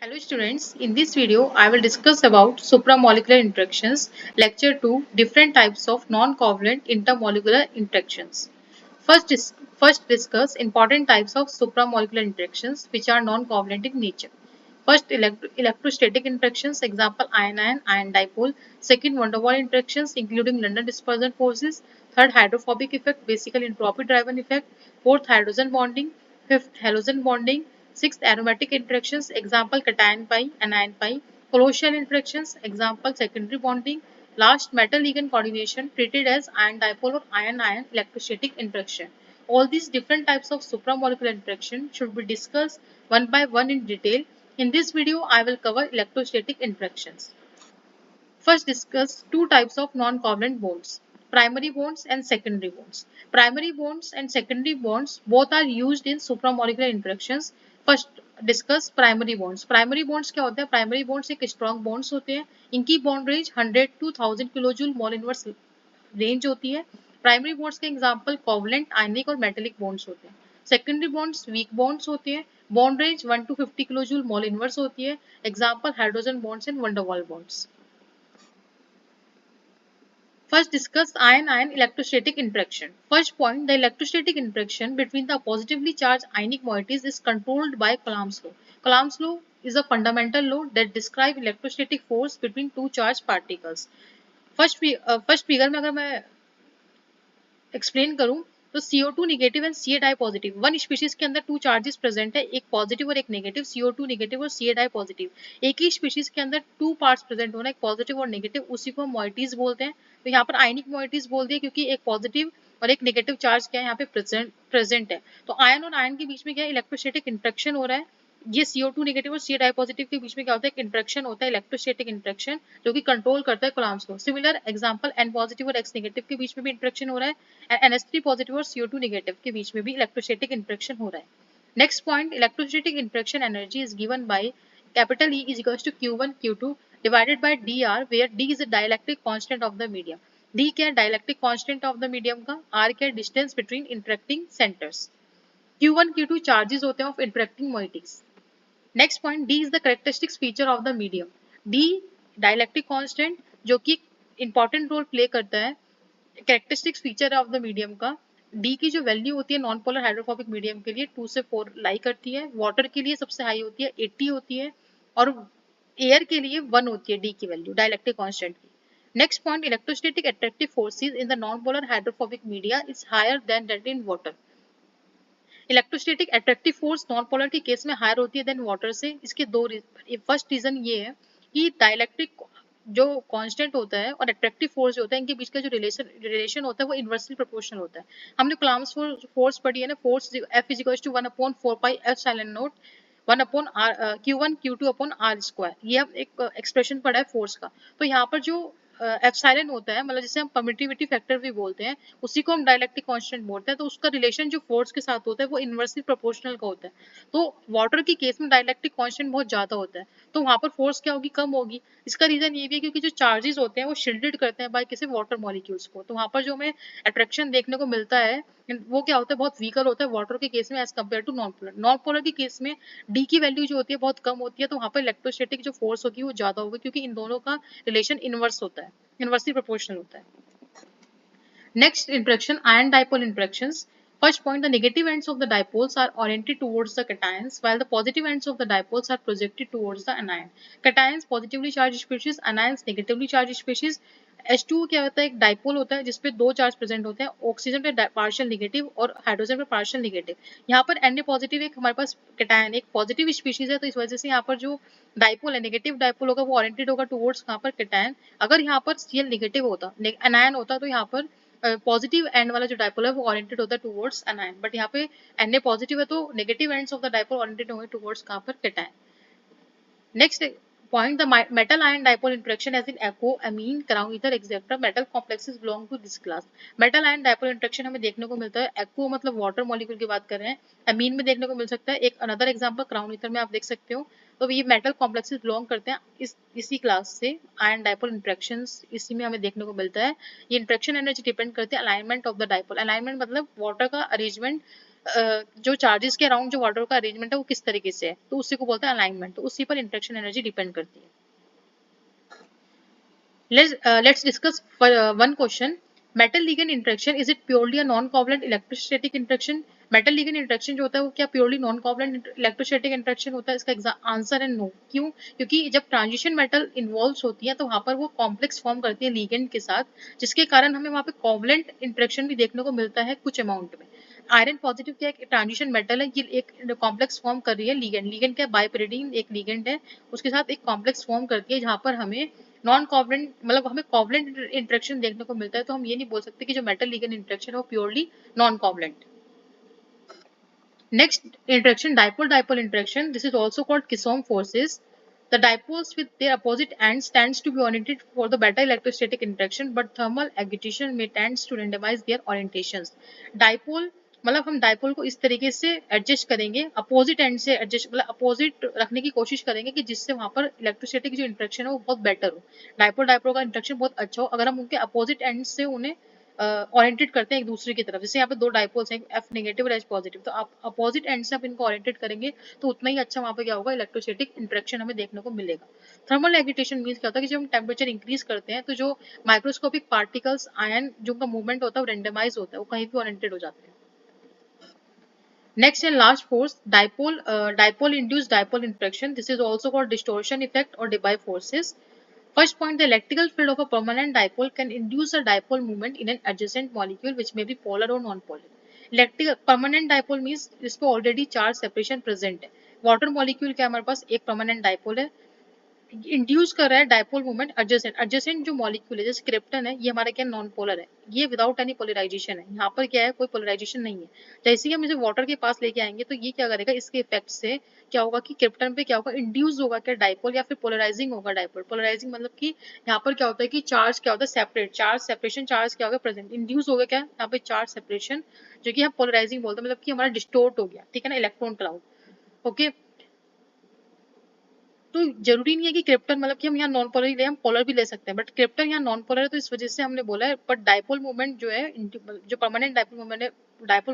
Hello students, in this video I will discuss about supramolecular interactions, lecture 2, different types of non-covalent intermolecular interactions. First discuss important types of supramolecular interactions which are non-covalent in nature. First, electrostatic interactions, example ion-ion, ion dipole. Second, van der Waals interactions including London dispersion forces. Third, hydrophobic effect, basically entropy driven effect. Fourth, hydrogen bonding. Fifth, halogen bonding. Sixth, aromatic interactions, example cation pi, anion pi. Colloidal interactions, example secondary bonding. Last, metal ligand coordination treated as ion dipole or ion-ion electrostatic interaction. All these different types of supramolecular interaction should be discussed one by one in detail. In this video, I will cover electrostatic interactions. First, discuss two types of non-covalent bonds, primary bonds and secondary bonds. Primary bonds and secondary bonds both are used in supramolecular interactions. First, discuss primary bonds. Primary bonds क्या होते हैं? Primary bonds एक strong bonds होते हैं. इनकी bond range 100 to 1000 kilojoule mole inverse range होती है. Primary bonds के एग्जांपल कोवलेंट, आयनिक और मेटेलिक बॉन्ड्स होते हैं. सेकेंडरी बॉन्ड्स वीक बॉन्ड्स होते हैं. Bond range 1 to 50 kilojoule mole inverse होती है. Example hydrogen bonds and wonder वाल bonds. First, discuss ion-ion electrostatic interaction. First point, the electrostatic interaction between the positively charged ionic moieties is controlled by Coulomb's law. Coulomb's law is a fundamental law that describes electrostatic force between two charged particles. First figure में अगर मैं explain करूं तो CO2 negative and Ca di positive, one species के अंदर two charges present है, एक positive और एक नेगेटिव, CO2 नेगेटिव और Ca डाई पॉजिटिव. एक ही स्पीशीज के अंदर टू पार्ट्स प्रेजेंट होना, एक पॉजिटिव और नेगेटिव, उसी को हम मोइटीज बोलते हैं. तो यहाँ पर आयनिक मोइटीज बोल दिए क्योंकि एक पॉजिटिव और एक नेगेटिव चार्ज क्या है यहाँ पे प्रेजेंट है. तो आयन और आयन के बीच में क्या इलेक्ट्रोस्टैटिक इंट्रैक्शन हो रहा है. ये CO2 नेगेटिव और Ca डाई पॉजिटिव के बीच में क्या होता है, एक इंट्रैक्शन होता है, इलेक्ट्रोस्टैटिक इंट्रैक्शन, जो कि कंट्रोल करता है Coulomb's law. Similar example N positive और X नेगेटिव के बीच में भी इंट्रैक्शन हो रहा है, NH3 पॉजिटिव और CO2 नेगेटिव के बीच में भी इलेक्ट्रोस्टैटिक इंट्रैक्शन हो रहा है. Next point, electrostatic interaction energy is given by capital E is equals to Q1 Q2 divided by dr, where d is the dielectric constant of the medium. d क्या है, dielectric constant of the medium का. r क्या है, distance between interacting centres. Q1 Q2 charges होते हैं of interacting moieties. Next point, D is the characteristics feature of the medium. D dielectric constant जो कि important role play करता है characteristics feature of the medium का. D की जो value होती है नॉन पोलर हाइड्रोफोबिक मीडियम के लिए 2 से 4 लाई करती है. वाटर के लिए सबसे हाई होती है 80 होती है, और एयर के लिए 1 होती है D की वैल्यू डाइलेक्ट्रिक कांस्टेंट की. Next point, electrostatic attractive forces in the non polar hydrophobic media is higher than that in water. Electrostatic attractive force non polar के केस में हायर होती है देन वाटर से. इसके दो फर्स्ट रीजन ये है कि डाइलेक्ट्रिक जो कांस्टेंट होता है और अट्रैक्टिव फोर्स जो होता है, इनके बीच का जो रिलेशन होता है वो इनवर्सली प्रोपोर्शनल होता है. हमने कूलम्ब्स फोर्स पढ़ी है ना, force F is equal to 1/4 epsilon nought 1 Q1 Q2 upon R square. ये हम एक एक्सप्रेशन पढ़ा है फोर्स का. तो यहाँ पर जो एप्सिलॉन होता है, मतलब जिसे हम परमिटिविटी फैक्टर भी बोलते हैं, उसी को हम डाइलेक्ट्रिक कांस्टेंट बोलते हैं. तो उसका रिलेशन जो फोर्स के साथ होता है वो इनवर्सली प्रोपोर्शनल का होता है. तो वाटर के केस में डाइलेक्ट्रिक कांस्टेंट बहुत ज्यादा होता है, तो वहां पर फोर्स क्या होगी, कम होगी. इसका रीजन ये भी है क्योंकि जो चार्जेस होते हैं वो शील्डेड करते हैं बाय किसी वाटर मॉलिक्यूल्स को. तो वहां पर जो हमें अट्रैक्शन देखने को मिलता है वो क्या होता है, बहुत वीकर होता है वाटर के केस में as compare to non polar. Non polar के केस में डी की वैल्यू जो होती है बहुत कम होती है, तो वहां पर इलेक्ट्रोस्टैटिक जो फोर्स होगी वो ज्यादा होगी क्योंकि इन दोनों का रिलेशन इनवर्स होता है, इनवर्सली प्रोपोर्शनल होता है. Next interaction, ion dipole interactions. First point, the negative ends of the dipoles are oriented towards the cations, while the positive ends of the dipoles are projected towards the anion. Cations positively charged species, anions negatively charged species. H2 क्या होता है, एक dipole होता है जिसपे दो charge present होते हैं, ऑक्सीजन पे पार्शियल नेगेटिव और हाइड्रोजन पे पार्शियल नेगेटिव. यहाँ पर Na पॉजिटिव एक हमारे पास कैटायन एक पॉजिटिव स्पीशीज है, तो इस वजह से यहाँ पर जो डाइपोल है नेगेटिव डाइपोल होगा वो ओरिएंटेड होगा टुवर्ड्स यहाँ पर कैटायन. अगर यहाँ पर Cl नेगेटिव होता, एनायन होता, तो यहाँ पर पॉजिटिव एंड वाला जो डाइपोल है वो ओरिएंटेड होता है टुवर्ड्स एनायन. बट यहाँ पे Na पॉजिटिव है तो negative ends of the dipole oriented होंगे टुवर्ड्स कहाँ पर, cation. Next point, the metal ion dipole interaction as in echo, amine, crown ether, etc. Metal complexes belong to this class. Metal ion dipole interaction हमें देखने को मिलता है, echo मतलब water molecule की बात कर रहे हैं, amine में देखने को मिल सकता है. एक अनदर एग्जांपल क्राउन ईथर में आप देख सकते हो. तो ये मेटल कॉम्प्लेक्सेस बिलोंग करते हैं इसी क्लास से. आयन डाइपोल इंटरेक्शंस इसी में हमें देखने को मिलता है. ये इंटरेक्शन एनर्जी डिपेंड करते हैं alignment of the dipole. Alignment मतलब वाटर का अरेंजमेंट जो चार्जेस के अराउंड जो वाटर का अरेंजमेंट है वो किस तरीके से है, तो उसी को बोलते हैं अलाइनमेंट, तो उसी पर इंटरेक्शन एनर्जी डिपेंड करती है। Let's discuss one question. Metal ligand interaction, is it purely a non-covalent electrostatic interaction? Metal ligand interaction जो होता है वो क्या purely non covalent electrostatic interaction होता है? इसका आंसर है नो। क्यों? क्योंकि जब ट्रांजिशन मेटल इन्वॉल्व होती है तो वहां पर वो कॉम्प्लेक्स फॉर्म करती है लिगेंड के साथ, जिसके कारण हमें वहां पे कोवलेंट इंटरेक्शन भी देखने को मिलता है कुछ अमाउंट में। आयरन पॉजिटिव क्या है, ट्रांजिशन मेटल है, ये एक कॉम्प्लेक्स फॉर्म कर रही है लिगेंड। लिगेंड क्या, बाइपेरिडीन एक लिगेंड है, उसके साथ एक कॉम्प्लेक्स फॉर्म करती है जहां पर हमें नॉन कोवलेंट मतलब हमें कोवलेंट इंटरेक्शन देखने को मिलता है। तो हम ये नहीं बोल सकते कि जो मेटल लिगेंड इंटरेक्शन है वो purely non covalent. Next interaction, dipole-dipole interaction. This is also called Kisome forces. The dipoles with their opposite ends tends to be oriented for the better electrostatic interaction, but thermal agitation may tends to randomize their orientations. Dipole मतलब हम dipole को इस तरीके से adjust करेंगे, opposite and से adjust मतलब opposite रखने की कोशिश करेंगे कि जिससे वहां पर इलेक्ट्रोस्टैटिक जो इंटरेक्शन है वो बहुत बेटर हो, डाइपोल डाइपोल का इंटरेक्शन बहुत अच्छा हो। अगर हम उनके अपोजिट एंड से उन्हें ओरिएंटेड करते हैं एक दूसरे की तरफ, जैसे यहाँ पे दो डाइपोल्स हैं, एफ नेगेटिव और एच पॉजिटिव, तो आप अपोजिट एंड से आप इनको ओरिएंटेड करेंगे तो उतना ही अच्छा वहाँ पे क्या होगा, इलेक्ट्रोस्टैटिक इंटरेक्शन हमें देखने को मिलेगा। थर्मल एगिटेशन मींस क्या होता है कि जब हम टेम्परेचर इंक्रीज करते हैं तो जो माइक्रोस्कोपिक पार्टिकल्स आयन जो उनका मूवमेंट होता है वो रेंडमाइज होता है, वो कहीं भी ओरिएंटेड हो जाते हैं। Next and last force, dipole induced dipole interaction. This is also called distortion effect or Debye forces. First point, the electrical field of a permanent dipole can induce a dipole movement in an adjacent molecule which may be polar or non-polar. Electrical permanent dipole means इसको already charge separation present है। Water molecule क्या हमारे पास एक permanent dipole है, induce कर रहा है dipole movement adjacent. Adjacent जो मॉलिक्यूल है जैसे क्रिप्टन है, ये हमारा क्या नॉन पोलर है, ये विदाउट एनी पोलराइजेशन है, यहाँ पर क्या है कोई पोलराइजेशन नहीं है। जैसे ही हम इसे वाटर के पास लेके आएंगे तो ये क्या करेगा, इसके इफेक्ट से क्या होगा कि क्रिप्टन पे क्या होगा, इंड्यूस होगा क्या डाइपोल या फिर पोलराइजिंग होगा डाइपोल। पोलराइजिंग मतलब कि यहाँ पर क्या होता है कि चार्ज क्या होता है सेपरेट, चार्ज सेपरेशन, चार्ज क्या होगा प्रेजेंट, इंड्यूस होगा क्या यहाँ पे चार्ज सेपरेशन, जो कि हम पोलराइजिंग बोलते हैं, मतलब कि हमारा डिस्टोर्ट हो गया, ठीक है ना, इलेक्ट्रॉन क्लाउड। ओके, तो जरूरी नहीं है कि क्रिप्टन मतलब कि हम यहाँ नॉन पोलर ही ले, हम पोलर भी ले सकते हैं, बट क्रिप्टन यहाँ नॉन पोलर है तो इस वजह से हमने बोला है। बट डाइपोल मूवमेंट जो है, जो परमानेंट डाइपोल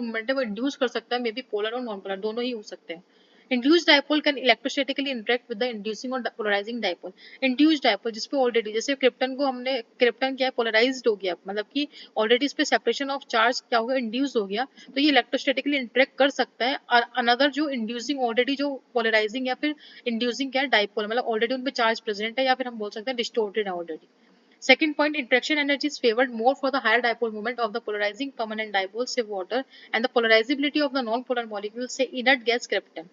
मूवमेंट है वो इंड्यूस कर सकता है, मे बी पोलर और नॉन पोलर दोनों ही हो सकते हैं। Induced dipole can electrostatically interact with the inducing और पोलराइजिंग डाइपोल। इंड्यूस्ड डाइपोल जिसपे ऑलरेडी, जैसे क्रिप्टन को हमने, क्रिप्टन क्या है पोलराइज्ड हो गया, मतलब कि ऑलरेडी इस पे सेपरेशन ऑफ चार्ज क्या होगा, इंड्यूस हो गया, तो ये इलेक्ट्रोस्टैटिकली इंटरेक्ट कर सकता है। और अनदर जो इंड्यूसिंग ऑलरेडी जो पोलराइजिंग या फिर इंड्यूसिंग क्या है डाइपोल, मतलब ऑलरेडी उनपे चार्ज प्रेजेंट है या फिर हम बोल सकते हैं डिस्टोर्टेड है already. Second point, interaction energy is favored more for the higher dipole moment of the polarizing permanent dipole, say water, and the polarizability of the non-polar molecules, say inert gas krypton.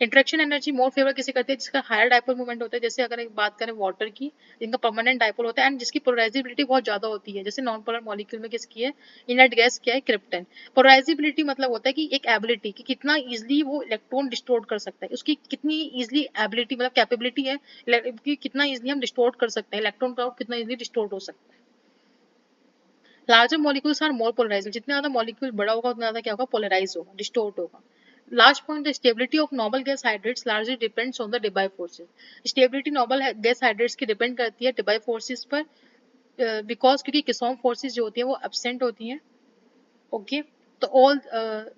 Interaction energy more favour किसे करती है, जिसका higher dipole movement होता है, जैसे अगर एक बात करें वाटर की, जिनका परमानेंट डाइपोल होता है एंड जिसकी पोलराइजेबिलिटी बहुत ज्यादा होती है, जैसे नॉन पोलर मॉलिक्यूल में किसकी है, इनर्ट गैस क्या है, क्रिप्टन। पोलराइजेबिलिटी मतलब होता है कि एक एबिलिटी कि कितना इजिली वो इलेक्ट्रॉन डिस्टोर्ट कर सकता है, उसकी कितनी इजिली एबिलिटी मतलब कैपेबिलिटी है कि कितना इजिली हम डिस्टोर्ट कर सकते हैं, इलेक्ट्रॉन क्लाउड कितना इजिली डिस्टोर्ट हो सकता है। Larger molecules are more polarise, जितना ज्यादा मॉलिक्यूल बड़ा होगा उतना ज्यादा क्या होगा, पोलराइज होगा, डिस्टोर्ट होगा। Last point, the stability of noble gas hydrates largely depends on the Debye forces. Stability noble gas hydrates की depend करती है Debye forces पर, because क्योंकि Kisome forces जो होती है वो absent होती हैं। Okay, तो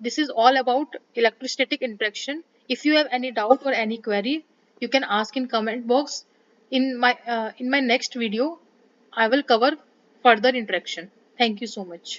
this is all about electrostatic interaction. If you have any doubt or any query, you can ask in comment box. In my next video, I will cover further interaction. Thank you so much.